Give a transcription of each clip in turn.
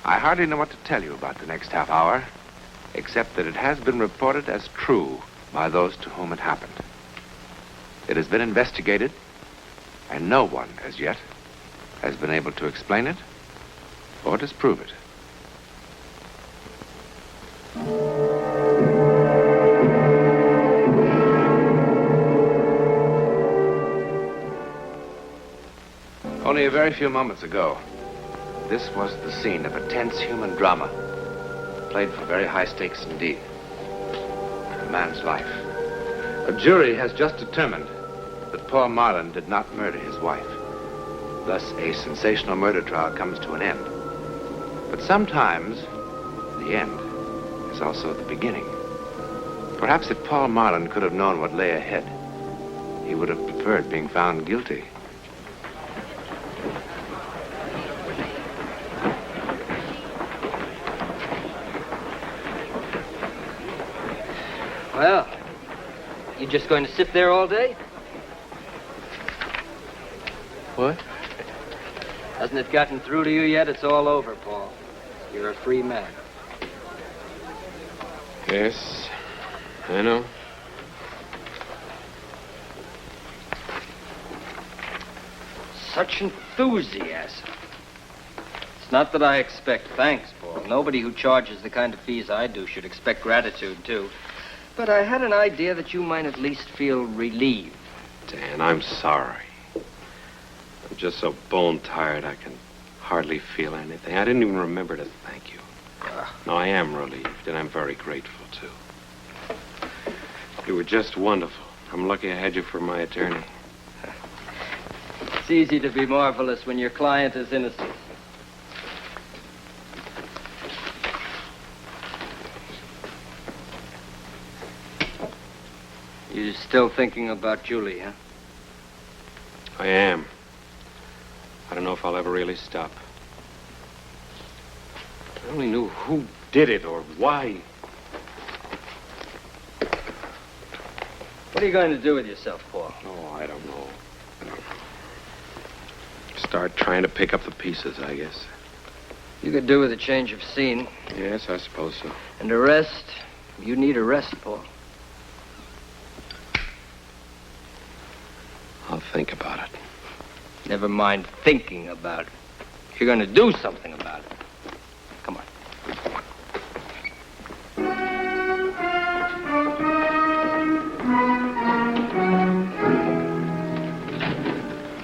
I hardly know what to tell you about the next half hour, except that it has been reported as true by those to whom it happened. It has been investigated, and no one, as yet, has been able to explain it or disprove it. Only a very few moments ago, this was the scene of a tense human drama, played for very high stakes indeed. A man's life. A jury has just determined that Paul Marlin did not murder his wife. Thus, a sensational murder trial comes to an end. But sometimes, the end is also the beginning. Perhaps if Paul Marlin could have known what lay ahead, he would have preferred being found guilty. Well, you just going to sit there all day? What? Hasn't it gotten through to you yet? It's all over, Paul. You're a free man. Yes, I know. Such enthusiasm. It's not that I expect thanks, Paul. Nobody who charges the kind of fees I do should expect gratitude, too. But I had an idea that you might at least feel relieved. Dan, I'm sorry. I'm just so bone-tired I can hardly feel anything. I didn't even remember to thank you. No, I am relieved, and I'm very grateful, too. You were just wonderful. I'm lucky I had you for my attorney. It's easy to be marvelous when your client is innocent. You're still thinking about Julie, huh? I am. I don't know if I'll ever really stop. If I only knew who did it or why. What are you going to do with yourself, Paul? Oh, I don't know. Start trying to pick up the pieces, I guess. You could do with a change of scene. Yes, I suppose so. And a rest. You need a rest, Paul. I'll think about it. Never mind thinking about it. You're going to do something about it. Come on.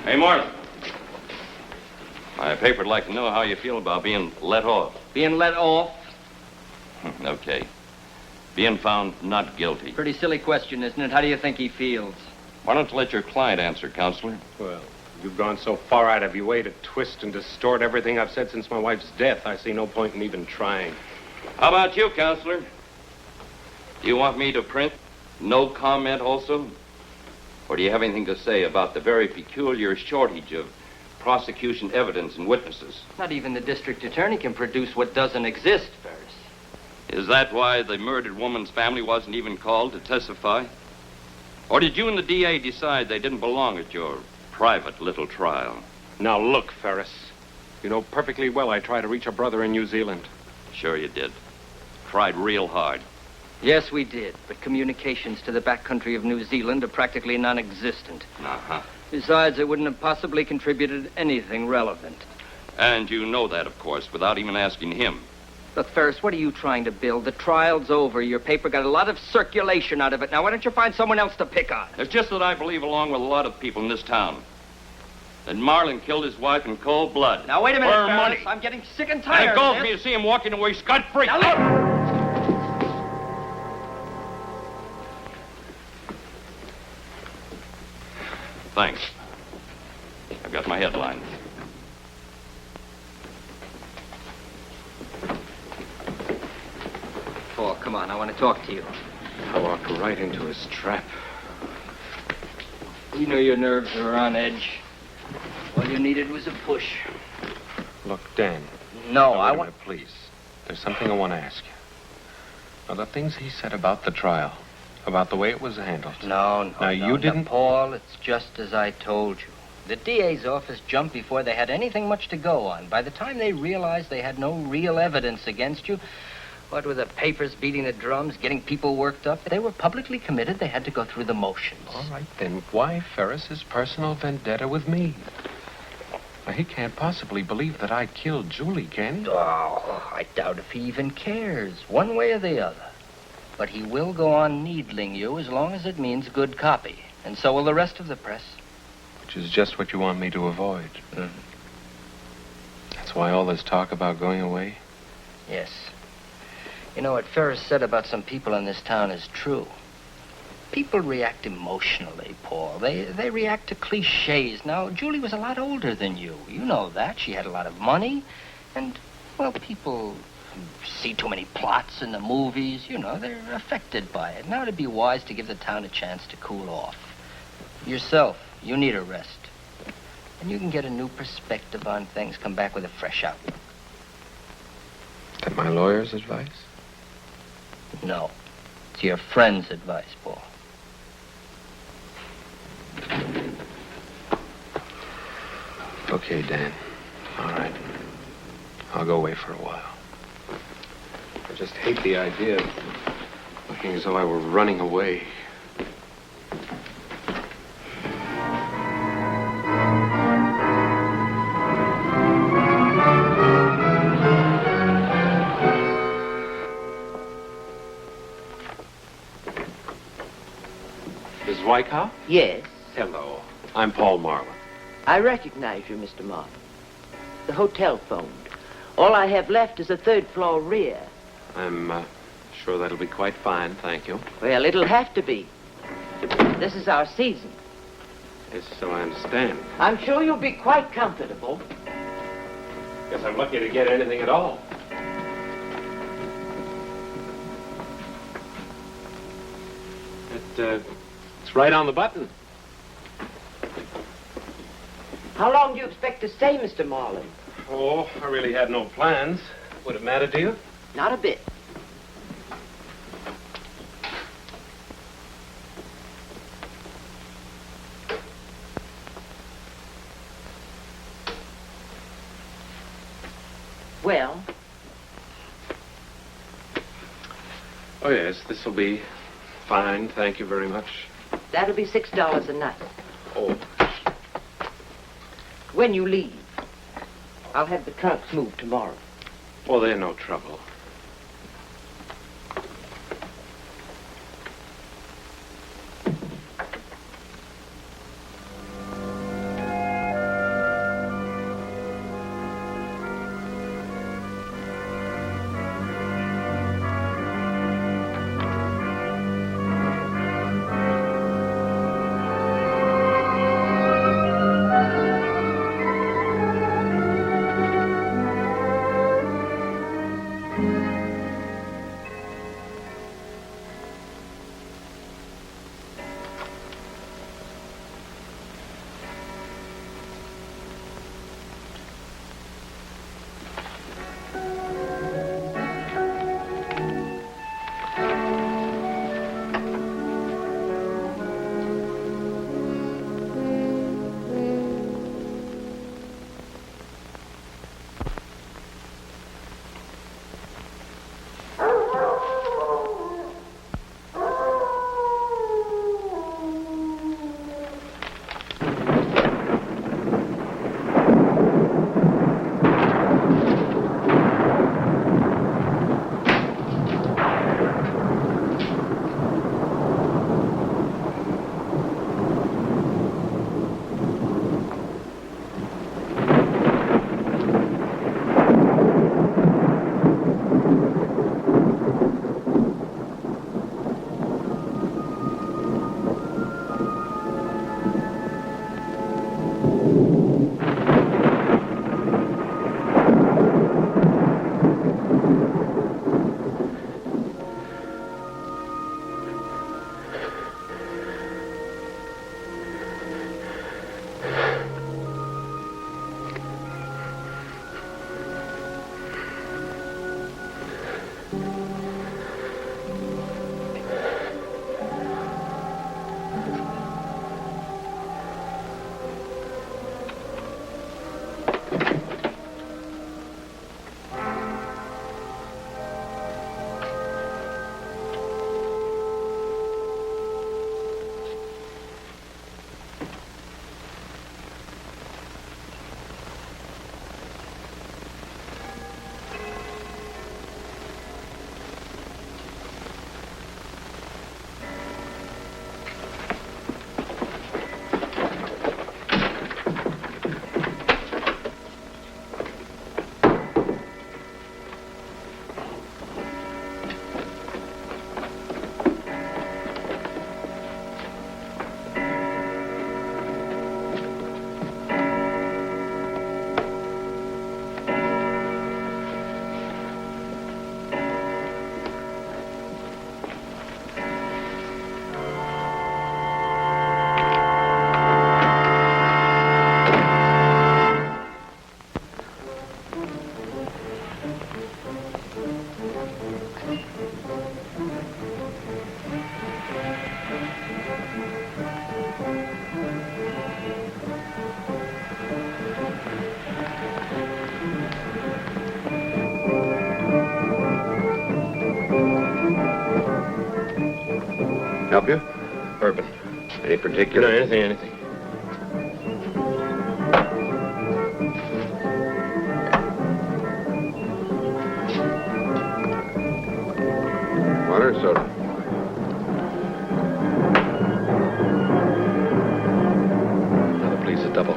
Hey, Martha. My paper would like to know how you feel about being let off. Being let off? Okay. Being found not guilty. Pretty silly question, isn't it? How do you think he feels? Why don't you let your client answer, Counselor? Well, you've gone so far out of your way to twist and distort everything I've said since my wife's death, I see no point in even trying. How about you, Counselor? Do you want me to print no comment also? Or do you have anything to say about the very peculiar shortage of prosecution evidence and witnesses? Not even the district attorney can produce what doesn't exist, Ferris. Is that why the murdered woman's family wasn't even called to testify? Or did you and the DA decide they didn't belong at your private little trial? Now look, Ferris. You know perfectly well I tried to reach a brother in New Zealand. Sure you did. Tried real hard. Yes, we did, but communications to the backcountry of New Zealand are practically non-existent. Uh-huh. Besides, it wouldn't have possibly contributed anything relevant. And you know that, of course, without even asking him. Look, Ferris, what are you trying to build? The trial's over. Your paper got a lot of circulation out of it. Now, why don't you find someone else to pick on? It's just that I believe, along with a lot of people in this town, that Marlin killed his wife in cold blood. Now, wait a minute, For Ferris. money. I'm getting sick and And tired it goes of me this. to see him walking away scot-free. Now, look! Thanks. I've got my headline. Paul, come on. I want to talk to you. I walked right into his trap. You know your nerves are on edge. All you needed was a push. Look, Dan. No, Now, I wait a want... minute, please. There's something I want to ask you. Now, the things he said about the trial, about the way it was handled. No. Now, you didn't... Paul, it's just as I told you. The DA's office jumped before they had anything much to go on. By the time they realized they had no real evidence against you, what with the papers beating the drums, getting people worked up, they were publicly committed. They had to go through the motions. All right, then why Ferris's personal vendetta with me? Well, he can't possibly believe that I killed Julie, can he? Oh, I doubt if he even cares, one way or the other. But he will go on needling you as long as it means good copy. And so will the rest of the press. Which is just what you want me to avoid. That's why all this talk about going away? Yes. You know, what Ferris said about some people in this town is true. People react emotionally, Paul. They react to cliches. Now, Julie was a lot older than you. You know that. She had a lot of money. And, well, people see too many plots in the movies. You know, they're affected by it. Now, it'd be wise to give the town a chance to cool off. Yourself, you need a rest. And you can get a new perspective on things, come back with a fresh outlook. Is that my lawyer's advice? No. It's your friend's advice, Paul. Okay, Dan. All right. I'll go away for a while. I just hate the idea of looking as though I were running away. Miss Wyckoff? Yes, Hello. I'm Paul Marlin. I recognize you, Mr. Martin. The hotel phoned. All I have left is a third-floor rear. I'm sure that'll be quite fine, thank you. Well, it'll have to be. This is our season. Yes, so I understand. I'm sure you'll be quite comfortable. Guess I'm lucky to get anything at all. It's right on the button. How long do you expect to stay, Mr. Marlin? Oh, I really had no plans. Would it matter to you? Not a bit. Well, Oh, yes, this will be fine. Thank you very much. that'll be $6 a night. Oh, When you leave, I'll have the trunks moved tomorrow. well, they're no trouble. Help you? Urban. Any particular? No, anything. Water or soda? Another, please, a double.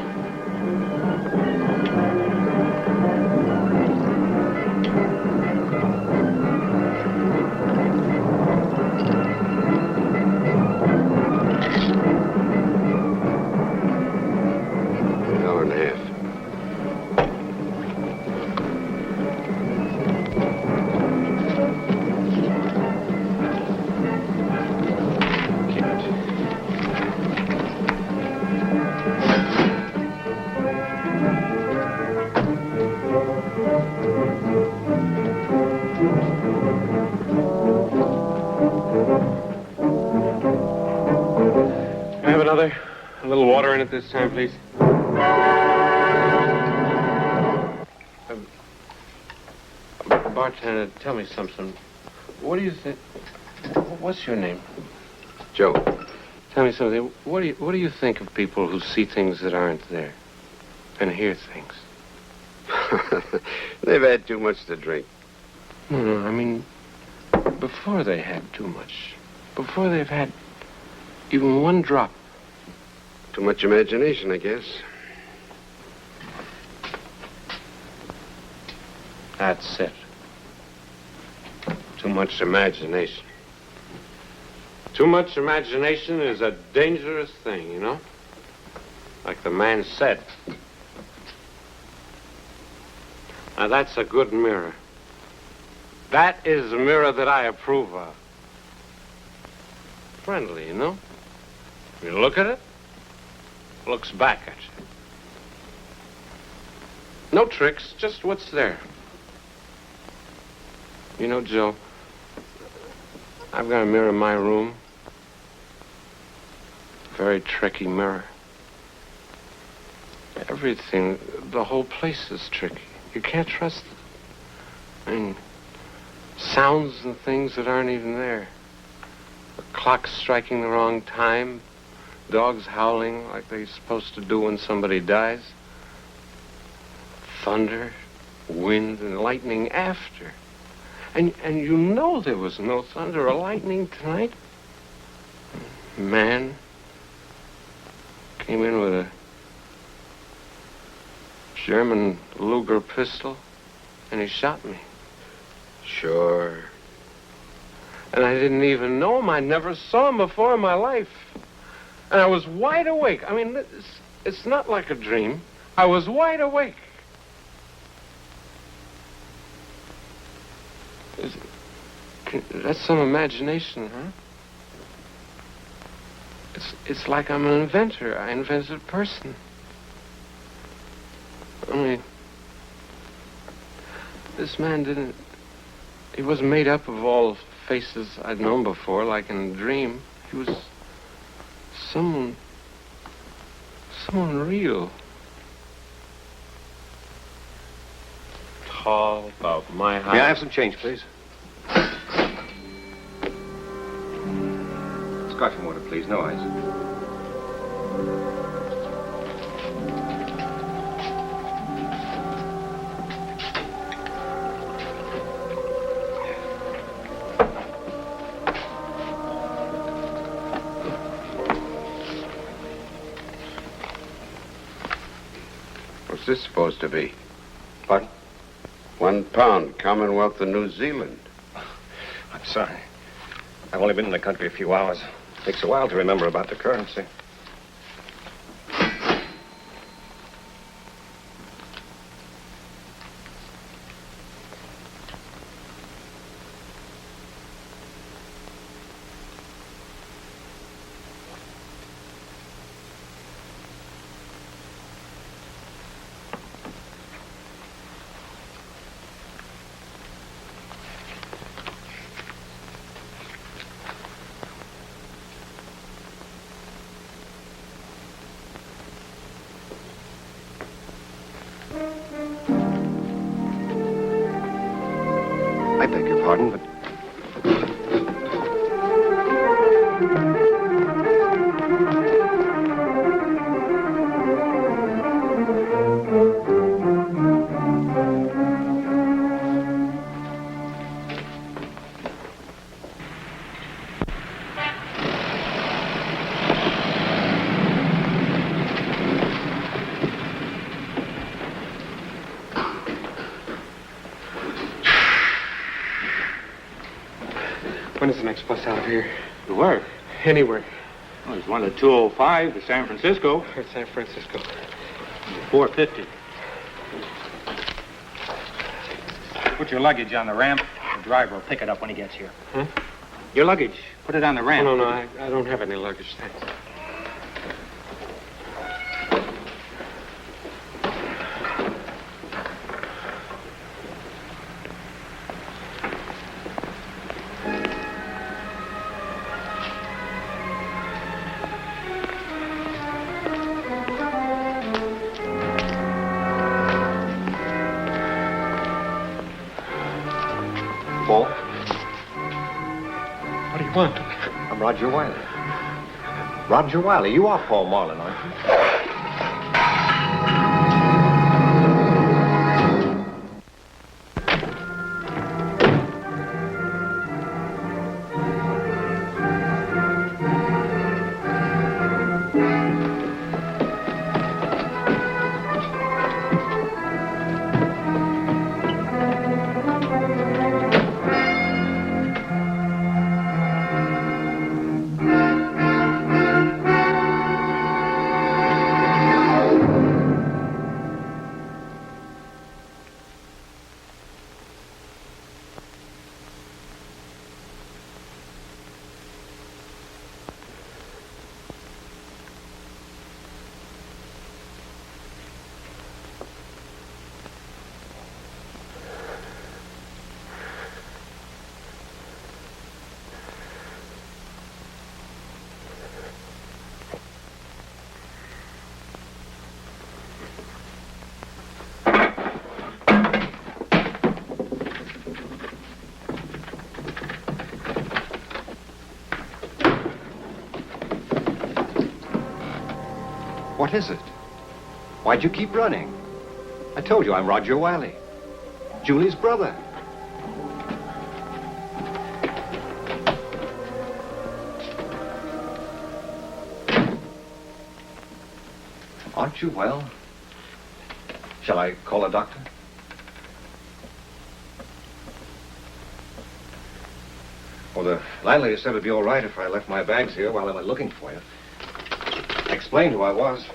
A little water in it this time, please. Bartender, tell me something. What do you think? What's your name? Joe. Tell me something. What do you think of people who see things that aren't there and hear things? They've had too much to drink. No, I mean, before they had too much. Before they've had even one drop. Too much imagination, I guess. That's it. Too much imagination. Too much imagination is a dangerous thing, you know? Like the man said. Now, that's a good mirror. That is a mirror that I approve of. Friendly, you know? You look at it, looks back at you. No tricks, just what's there. You know, Joe, I've got a mirror in my room. Very tricky mirror. Everything, the whole place is tricky. You can't trust it. I mean, sounds and things that aren't even there. The clock striking the wrong time. Dogs howling like they're supposed to do when somebody dies. Thunder, wind, and lightning after. And you know there was no thunder or lightning tonight. Man came in with a German Luger pistol, and he shot me. Sure. And I didn't even know him. I never saw him before in my life. And I was wide awake. I mean, it's not like a dream. I was wide awake. That's some imagination, huh? It's like I'm an inventor. I invented a person. Only this man he wasn't made up of all faces I'd known before, like in a dream. He was someone real. Tall, about my height. May I have some change, please? Scotch and water, please. No ice. What's this supposed to be? Pardon? £1, Commonwealth of New Zealand. I'm sorry. I've only been in the country a few hours. Takes a while to remember about the currency. I beg your pardon, but... When is the next bus out of here? To where? Anywhere. Well, there's one at 2:05 to San Francisco. Or San Francisco. 4:50. Put your luggage on the ramp. The driver will pick it up when he gets here. Huh? Your luggage. Put it on the ramp. Oh, no, I don't have any luggage, thanks. Paul? What do you want? I'm Roger Wiley. Roger Wiley, you are Paul Marlin, aren't you? What is it? Why'd you keep running? I told you I'm Roger Wiley. Julie's brother. Aren't you well? Shall I call a doctor? Well, the landlady said it'd be all right if I left my bags here while I went looking for you. I explained who I was.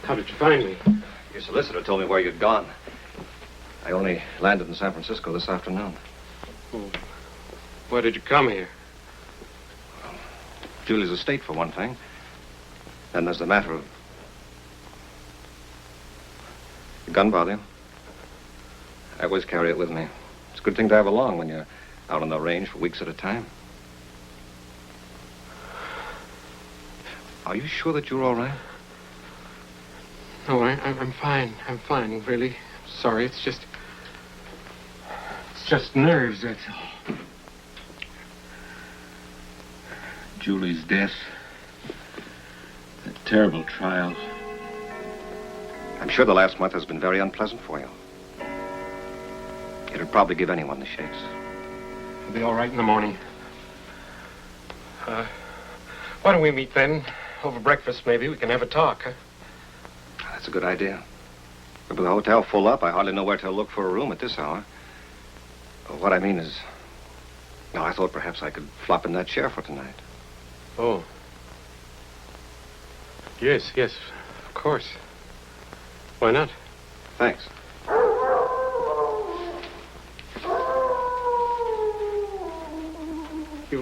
How did you find me? Your solicitor told me where you'd gone. I only landed in San Francisco this afternoon. Well, why did you come here? Julie's estate, for one thing. Then there's the matter of... The gun bother you? I always carry it with me. It's a good thing to have along when you're out on the range for weeks at a time. Are you sure that you're all right? No, I'm fine. I'm fine, really. Sorry, it's just nerves, that's all. Julie's death. That terrible trial. I'm sure the last month has been very unpleasant for you. It'd probably give anyone the shakes. I'll be all right in the morning. Why don't we meet then? Over breakfast, maybe. We can have a talk, huh? That's a good idea. But with the hotel full up, I hardly know where to look for a room at this hour. What I mean is... No, I thought perhaps I could flop in that chair for tonight. Oh. Yes, of course. Why not? Thanks. You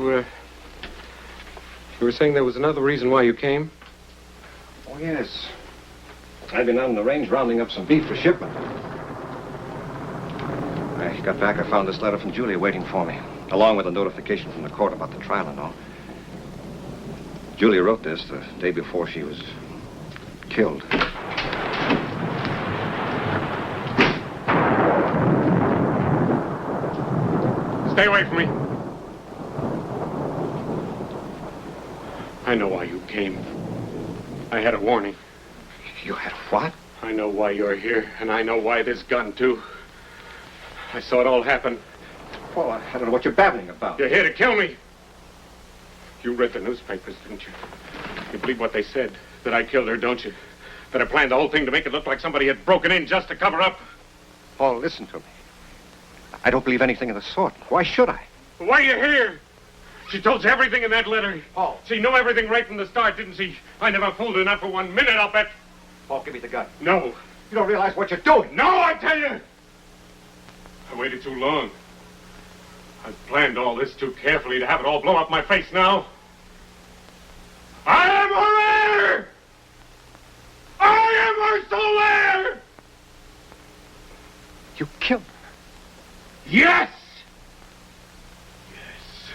were saying there was another reason why you came? Oh, yes. I've been out on the range rounding up some beef for shipment. When I got back, I found this letter from Julie waiting for me, along with a notification from the court about the trial and all. Julie wrote this the day before she was killed. Stay away from me. I know why you came. I had a warning. You had what? I know why you're here, and I know why this gun, too. I saw it all happen. Well, I don't know what you're babbling about. You're here to kill me. You read the newspapers, didn't you? You believe what they said, that I killed her, don't you? That I planned the whole thing to make it look like somebody had broken in just to cover up. Paul, listen to me. I don't believe anything of the sort. Why should I? Why are you here? She told you everything in that letter. Paul. She knew everything right from the start, didn't she? I never fooled her, not for 1 minute, I'll bet. Paul, give me the gun. No. You don't realize what you're doing. No, I tell you! I waited too long. I've planned all this too carefully to have it all blow up my face now. I am her heir! I am her sole heir! You killed her. Yes! Yes.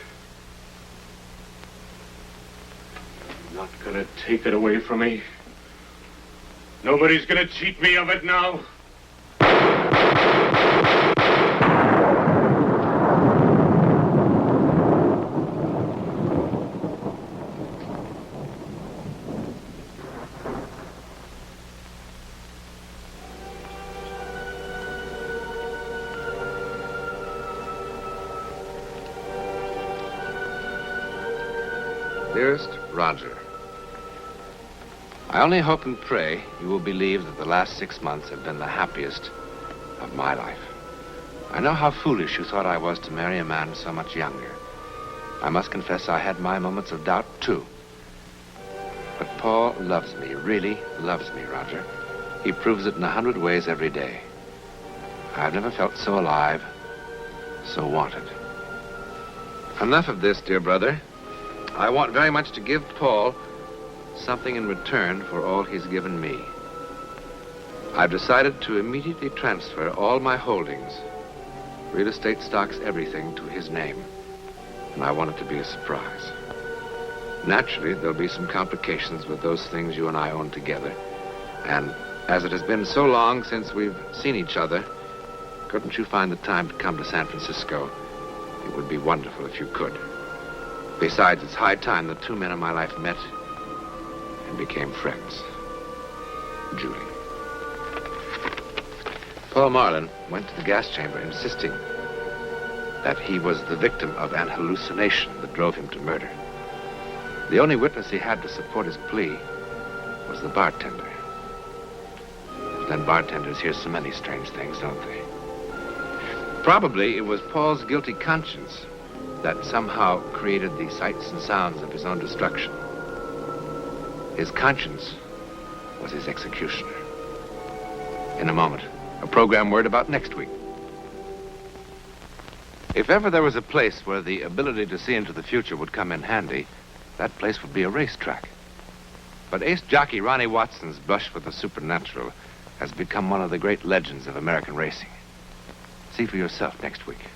You're not gonna take it away from me. Nobody's gonna cheat me of it now. Dearest Roger, I only hope and pray you will believe that the last 6 months have been the happiest of my life. I know how foolish you thought I was to marry a man so much younger. I must confess I had my moments of doubt, too. But Paul loves me, really loves me, Roger. He proves it in 100 ways every day. I've never felt so alive, so wanted. Enough of this, dear brother. I want very much to give Paul something in return for all he's given me. I've decided to immediately transfer all my holdings, real estate, stocks, everything, to his name. And I want it to be a surprise. Naturally, there'll be some complications with those things you and I own together. And as it has been so long since we've seen each other, couldn't you find the time to come to San Francisco? It would be wonderful if you could. Besides, it's high time the two men in my life met and became friends. Julie. Paul Marlin went to the gas chamber insisting that he was the victim of an hallucination that drove him to murder. The only witness he had to support his plea was the bartender. But then bartenders hear so many strange things, don't they? Probably it was Paul's guilty conscience that somehow created the sights and sounds of his own destruction. His conscience was his executioner. In a moment, a program word about next week. If ever there was a place where the ability to see into the future would come in handy, that place would be a racetrack. But ace jockey Ronnie Watson's brush with the supernatural has become one of the great legends of American racing. See for yourself next week.